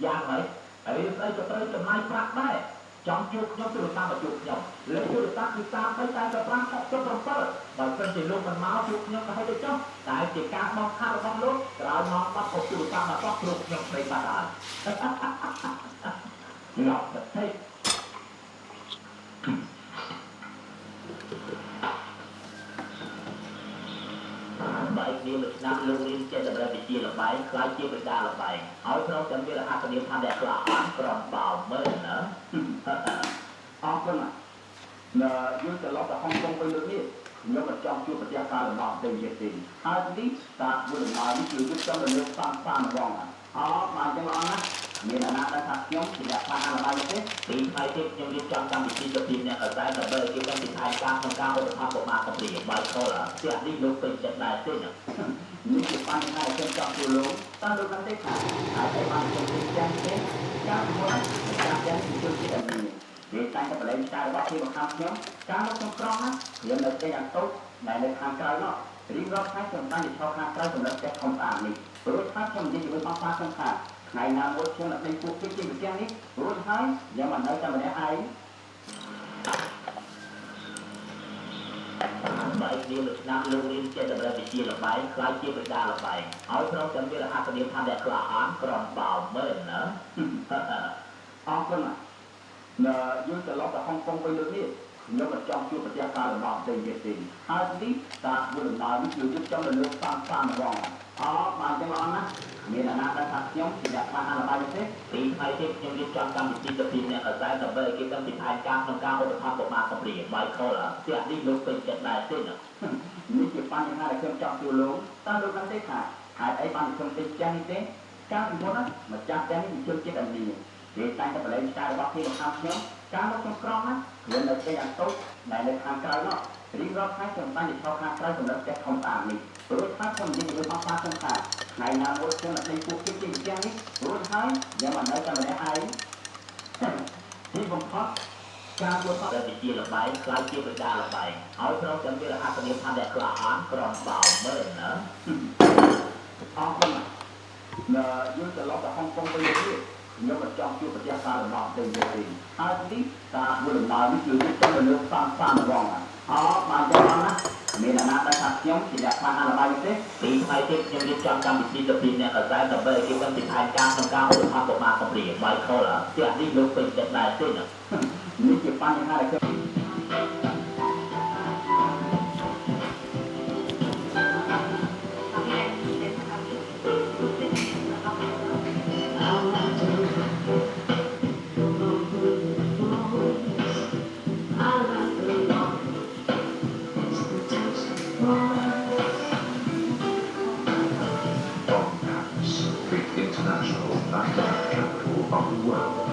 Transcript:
យ៉ាងម៉េចហើយស្អីក៏ត្រូវចំណាយប្រាក់ដែរចង់ជួបខ្ញុំទូរស័ព្ទមកជួបខ្ញុំលេខទូរស័ព្ទគឺ334567បើសិនជាលោកមិនមកជួបខ្ញុំក៏ឲ្យទៅចុះតែជាការមកខាត់របស់លោកក្រោយមកបាត់ទូរស័ព្ទមកគ្រូខ្ញុំស្ដីបាត់ហើយឡប់ប្រទេសបែកនេះលោកឆ្នាំលោករៀនចេះតែវិទ្យាលបែងខ្លាយជាបិតាលបែងហើយក្នុងទាំងវារហ័សនាមថាអ្នកក្លាហានក្រំបោមើលណាអរគុណយើងត្រឡប់ទៅហុងកុងវិញលើកនេះខ្ញុំមិនចង់ជួបប្រទេសការលំបាកទេទៀតទេហើយនេះតាធ្វើដំណើរនេះគឺយើងចង់ទៅលើកសានហ្វងបានចឹងល្អណាស់មានអាណាដែលថាខ្ញុំជាអ្នកខ្លាហានរបស់ទេពីថ្ងៃទៀតខ្ញុំរៀបចំកម្មវិធីទៅពីអ្នកអតែដើម្បីគេបានពីថៃការក្នុងការឧបត្ថម្ភកុមារកំព្រាបាយខលផ្ទះនេះលោកពេញចិត្តដែរទេនេះជាបញ្ហាដែលខ្ញុំចង់ទូលោកតើលោកនឹងទេថាហើយតែបានខ្ញុំពេញចិត្តទេការមួយការទាំងពីជួយចិត្តនេះវាតែតែបលែងឆ្កែរបស់គេបង្ខំខ្ញុំការមកក្នុងក្រុមណាខ្ញុំនៅទីអាតូចដែលនៅខាងក្រៅនោះរៀងរាល់ថ្ងៃខ្ញុំបានទៅឈរខាងក្រៅសម្រាប់ផ្ទះខំស្អាតនេះព្រោះថាខ្ញុំនិយាយជាមួយបងប្អូនខ្ញុំថាថ្ងៃណាមួយខ្ញុំនឹងដេញពួកគេជាវិទ្យានេះរួចហើយខ្ញុំមិននៅតែម្នាក់ឯងបែកនេះលោកឆ្នាំលោករៀនចេះតែវិទ្យាលបែងខ្លាយជាបិតាលបែងហើយក្នុងទាំងវារហ័សនាមថាអ្នកក្លាហានក្រំបោមើលណាអរគុណយើងត្រឡប់ទៅហុងកុងវិញលើកនេះខ្ញុំមិនចង់ជួបប្រទេសការលំបាកទេទៀតទេហើយនេះតាធ្វើដំណើរនេះគឺយើងចង់ទៅលើកសានហ្វងបានចឹងល្អណាស់មានអាណាដែលថាខ្ញុំជាអ្នកខ្លាហានរបស់ទេពីថ្ងៃទៀតខ្ញុំរៀបចំកម្មវិធីទៅពីអ្នកអតែដើម្បីគេដឹងពីផែនការក្នុងការឧបត្ថម្ភកុមារកំព្រាបាយខលផ្ទះនេះលោកពេញចិត្តដែរទេនេះជាបញ្ហាដែលខ្ញុំចង់ទូលោកតើលោកដឹងទេថាហេតុអីបានខ្ញុំពេញចិត្តនេះទេកាលពីមុនម្ចាស់ផ្ទះនេះជនជាតិឥណ្ឌាគេតែងតែបលែងឆ្កែរបស់គេបង្ខំខ្ញុំការមកក្នុងក្រុមណាខ្ញុំនៅទីអាតូចដែលនៅខាងក្រៅនោះរៀងរាល់ថ្ងៃខ្ញុំបានទៅឈរខាងក្រៅសម្រាប់ផ្ទះខំស្អាតនេះព្រោះថាខ្ញុំនិយាយជាមួយបងប្អូនខ្ញុំថាថ្ងៃណាមួយខ្ញុំនឹងដេញពួកគេជាវិទ្យានេះរួចហើយខ្ញុំមិននៅតែម្នាក់ឯងទីបំផុតការធ្វើបរិវិទ្យាលបែងខ្លាយជាបិតាលបែងហើយក្នុងទាំងវារហ័សនាមថាអ្នកក្លាហានក្រំបោមើលណាអរគុណយើងត្រឡប់ទៅហុងកុងវិញទៀតខ្ញុំមិនចង់ជួបប្រទេសការលំបាកទេទៀតទេហើយនេះតាធ្វើដំណើរនេះគឺយើងចង់ទៅលើកសានហ្វងបានចឹងល្អណាស់មានអាណាដែលថាខ្ញុំជាអ្នកខ្លាហានរបស់ទេពីថ្ងៃទៀតខ្ញុំរៀបចំកម្មវិធីទៅពីអ្នកអតែដើម្បីគេដឹងពីផែនការក្នុងការឧបត្ថម្ភកុមារកំព្រាបាយខលផ្ទះនេះលោកពេញចិត្តដែរទេនេះជាបញ្ហាដែលខ្ញុំInternational Nightlife Capital of the World.